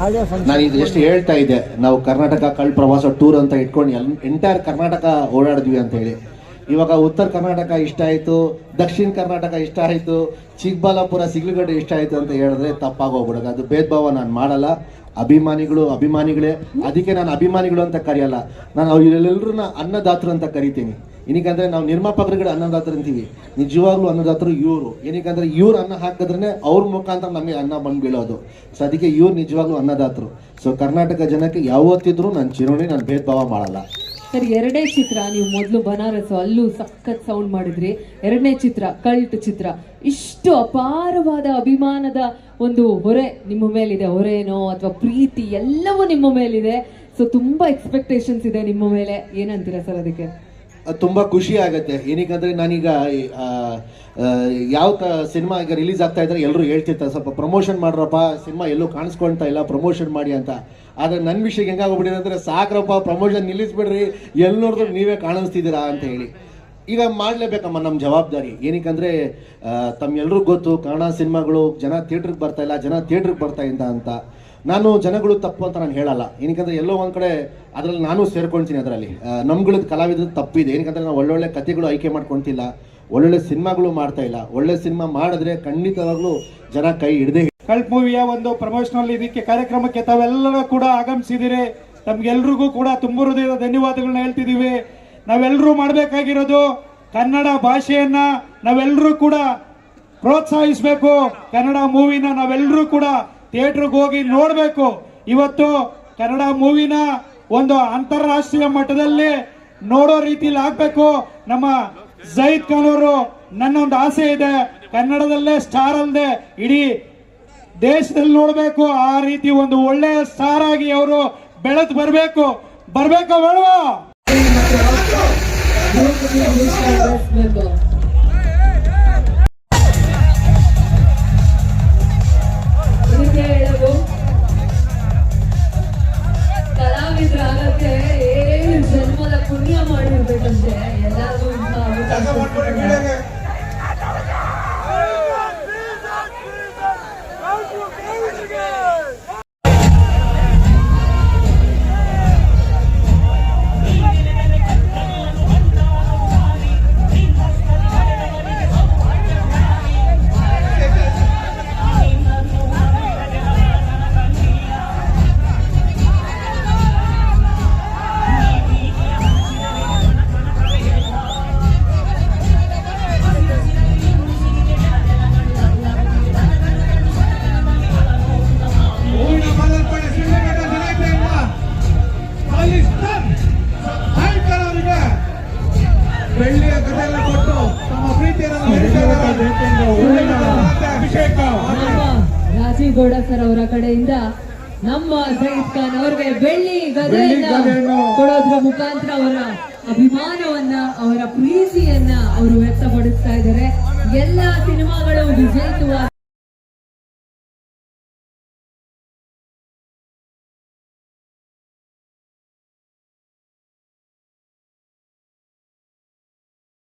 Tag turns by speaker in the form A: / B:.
A: ನಾನು ಇದು ಎಷ್ಟು ಹೇಳ್ತಾ ಇದ್ದೆ, ನಾವು ಕರ್ನಾಟಕ ಕಳ್ ಪ್ರವಾಸ ಟೂರ್ ಅಂತ ಇಟ್ಕೊಂಡು ಎಂಟೈರ್ ಕರ್ನಾಟಕ ಓಡಾಡಿದ್ವಿ ಅಂತ ಹೇಳಿ. ಇವಾಗ ಉತ್ತರ ಕರ್ನಾಟಕ ಇಷ್ಟ ಆಯಿತು, ದಕ್ಷಿಣ ಕರ್ನಾಟಕ ಇಷ್ಟ ಆಯಿತು, ಚಿಕ್ಕಬಳ್ಳಾಪುರ ಸಿಗ್ಲುಗಡ್ಡೆ ಇಷ್ಟ ಆಯಿತು ಅಂತ ಹೇಳಿದ್ರೆ ತಪ್ಪಾಗೋಗ್ಬಿಡೋದು. ಅದು ಭೇದ ಭಾವ ನಾನು ಮಾಡಲ್ಲ. ಅಭಿಮಾನಿಗಳೇ, ಅದಕ್ಕೆ ನಾನು ಅಭಿಮಾನಿಗಳು ಅಂತ ಕರೆಯಲ್ಲ, ನಾನು ಇವರೆಲ್ಲರನ್ನ ಅನ್ನದಾತರು ಅಂತ ಕರಿತೀನಿ. ಏನಕ್ಕಂದ್ರೆ ನಾವು ನಿರ್ಮಾಪಕರುಗಳು ಅನ್ನದಾತರು ಅಂತೀವಿ, ನಿಜವಾಗ್ಲೂ ಅನ್ನದಾತರು ಇವರು. ಏನಕ್ಕಂದ್ರೆ ಇವ್ರು ಅನ್ನ ಹಾಕಿದ್ರೆ ಅವ್ರ ಮುಖಾಂತರ ನಮಗೆ ಅನ್ನ ಬಂದು ಬೀಳೋದು. ಸೊ ಅದಕ್ಕೆ ಇವ್ರು ನಿಜವಾಗ್ಲೂ ಅನ್ನದಾತರು. ಸೊ ಕರ್ನಾಟಕ ಜನಕ್ಕೆ ಯಾವತ್ತಿದ್ರು ನಾನು ಚಿರೋಣಿ, ನಾನು ಭೇದ ಭಾವ ಮಾಡಲ್ಲ.
B: ಸರ್, ಎರಡನೇ ಚಿತ್ರ ನೀವು ಮೊದಲು ಬನಾರಸ್ ಅಲ್ಲೂ ಸಖತ್ ಸೌಂಡ್ ಮಾಡಿದ್ರಿ. ಎರಡನೇ ಚಿತ್ರ ಕಲ್ಟ್ ಚಿತ್ರ, ಇಷ್ಟು ಅಪಾರವಾದ ಅಭಿಮಾನದ ಒಂದು ಹೊರೆ ನಿಮ್ಮ ಮೇಲಿದೆ, ಹೊರೆನೋ ಅಥವಾ ಪ್ರೀತಿ ಎಲ್ಲವೂ ನಿಮ್ಮ ಮೇಲಿದೆ. ಸೊ ತುಂಬಾ ಎಕ್ಸ್ಪೆಕ್ಟೇಷನ್ಸ್ ಇದೆ ನಿಮ್ಮ ಮೇಲೆ, ಏನಂತೀರಾ ಸರ್ ಅದಕ್ಕೆ?
A: ತುಂಬ ಖುಷಿ ಆಗುತ್ತೆ. ಏನಕ್ಕಂದ್ರೆ ನಾನೀಗ ಯಾವ ಸಿನಿಮಾ ಈಗ ರಿಲೀಸ್ ಆಗ್ತಾ ಇದ್ರೆ ಎಲ್ಲರೂ ಹೇಳ್ತಿರ್ತಾರೆ, ಸ್ವಲ್ಪ ಪ್ರಮೋಷನ್ ಮಾಡ್ರಪ್ಪ, ಸಿನಿಮಾ ಎಲ್ಲೂ ಕಾಣಿಸ್ಕೊಳ್ತಾ ಇಲ್ಲ, ಪ್ರಮೋಷನ್ ಮಾಡಿ ಅಂತ. ಆದರೆ ನನ್ನ ವಿಷಯಕ್ಕೆ ಹೆಂಗಾಗ್ಬಿಟ್ಟಿದೆ ಅಂದರೆ, ಸಾಕ್ರಪ್ಪ ಪ್ರಮೋಷನ್ ನಿಲ್ಲಿಸ್ಬಿಡ್ರಿ, ಎಲ್ಲಿ ನೋಡಿದ್ರು ನೀವೇ ಕಾಣಿಸ್ತಿದ್ದೀರಾ ಅಂತ ಹೇಳಿ. ಈಗ ಮಾಡಲೇಬೇಕಮ್ಮ ನಮ್ಮ ಜವಾಬ್ದಾರಿ. ಏನಕ್ಕಂದರೆ ತಮ್ಮೆಲ್ರಿಗೂ ಗೊತ್ತು, ಕನ್ನಡ ಸಿನಿಮಾಗಳು ಜನ ಥಿಯೇಟ್ರಿಗೆ ಬರ್ತಾ ಇಲ್ಲ, ಜನ ಥಿಯೇಟ್ರಿಗೆ ಬರ್ತಾ ಇಲ್ಲ ಅಂತ. ನಾನು ಜನಗಳು ತಪ್ಪು ಅಂತ ನಾನು ಹೇಳಲ್ಲ. ಏನಕ್ಕಂದ್ರೆ ಎಲ್ಲೋ ಒಂದು ಕಡೆ ಅದರಲ್ಲಿ ನಾನು ಸೇರ್ಕೊಳ್ತೀನಿ. ಅದರಲ್ಲಿ ನಮ್ಗಳದ್ದು ಕಲಾವಿದ್ರ ತಪ್ಪಿದೆ. ಏನಕ್ಕಂದ್ರೆ ನಾವು ಒಳ್ಳೊಳ್ಳೆ ಕಥೆಗಳು ಆಯ್ಕೆ ಮಾಡ್ಕೊತಿಲ್ಲ, ಒಳ್ಳೊಳ್ಳೆ ಸಿನಿಮಾಗಳು ಮಾಡ್ತಾ ಇಲ್ಲ. ಒಳ್ಳೆ ಸಿನಿಮಾ ಮಾಡಿದ್ರೆ ಖಂಡಿತವಾಗ್ಲೂ ಜನ ಕೈ ಹಿಡ್ದೆ.
C: ಕಲ್ಟ್ ಮೂವಿಯ ಒಂದು ಪ್ರಮೋಷನಲ್ ಇದಕ್ಕೆ ಕಾರ್ಯಕ್ರಮಕ್ಕೆ ತಾವೆಲ್ಲರೂ ಕೂಡ ಆಗಮಿಸಿದಿರಿ. ತಮ್ಗೆಲ್ರಿಗೂ ಕೂಡ ತುಂಬ ಹೃದಯದ ಧನ್ಯವಾದಗಳನ್ನ ಹೇಳ್ತಿದ್ದೀವಿ. ನಾವೆಲ್ಲರೂ ಮಾಡಬೇಕಾಗಿರೋದು ಕನ್ನಡ ಭಾಷೆಯನ್ನ ನಾವೆಲ್ಲರೂ ಕೂಡ ಪ್ರೋತ್ಸಾಹಿಸಬೇಕು. ಕನ್ನಡ ಮೂವಿನ ನಾವೆಲ್ಲರೂ ಕೂಡ ಥಿಯೇಟರ್ಗೆ ಹೋಗಿ ನೋಡಬೇಕು. ಇವತ್ತು ಕನ್ನಡ ಮೂವಿನ ಒಂದು ಅಂತಾರಾಷ್ಟ್ರೀಯ ಮಟ್ಟದಲ್ಲಿ ನೋಡೋ ರೀತಿಯಲ್ಲಿ ಆಗ್ಬೇಕು. ನಮ್ಮ ಜೈದ್ ಖಾನ್ ಅವರು, ನನ್ನ ಒಂದು ಆಸೆ ಇದೆ, ಕನ್ನಡದಲ್ಲೇ ಸ್ಟಾರ್ ಅಲ್ಲದೆ ಇಡೀ ದೇಶದಲ್ಲಿ ನೋಡಬೇಕು. ಆ ರೀತಿ ಒಂದು ಒಳ್ಳೆಯ ಸ್ಟಾರ್ ಆಗಿ ಅವರು ಬೆಳೆದು ಬರಬೇಕು ಬೇಡವಾ?
B: ಕಲಾವಿದರಾಗಕ್ಕೆ ಏನು ಜನ್ಮದ ಪುಣ್ಯ ಮಾಡಿರ್ಬೇಕಂತೆ ಎಲ್ಲರಿಗೂ
C: ಬೆಳ್ಳಿಯ ಕಥೆಯನ್ನು ಕೊಟ್ಟು ತಮ್ಮ ಪ್ರೀತಿಯನ್ನು
B: ರಾಜೀವ್ ಗೌಡ ಸರ್ ಅವರ ಕಡೆಯಿಂದ ನಮ್ಮ ಜೈದ್ ಖಾನ್ ಅವರಿಗೆ ಬೆಳ್ಳಿ ಗದೆಯನ್ನು ಕೊಡೋದ್ರ ಮುಖಾಂತರ ಅವರ ಅಭಿಮಾನವನ್ನ, ಅವರ ಪ್ರೀತಿಯನ್ನ ಅವರು ವ್ಯಕ್ತಪಡಿಸ್ತಾ ಇದ್ದಾರೆ. ಎಲ್ಲ ಸಿನಿಮಾಗಳು ವಿಜಯಿಸುವ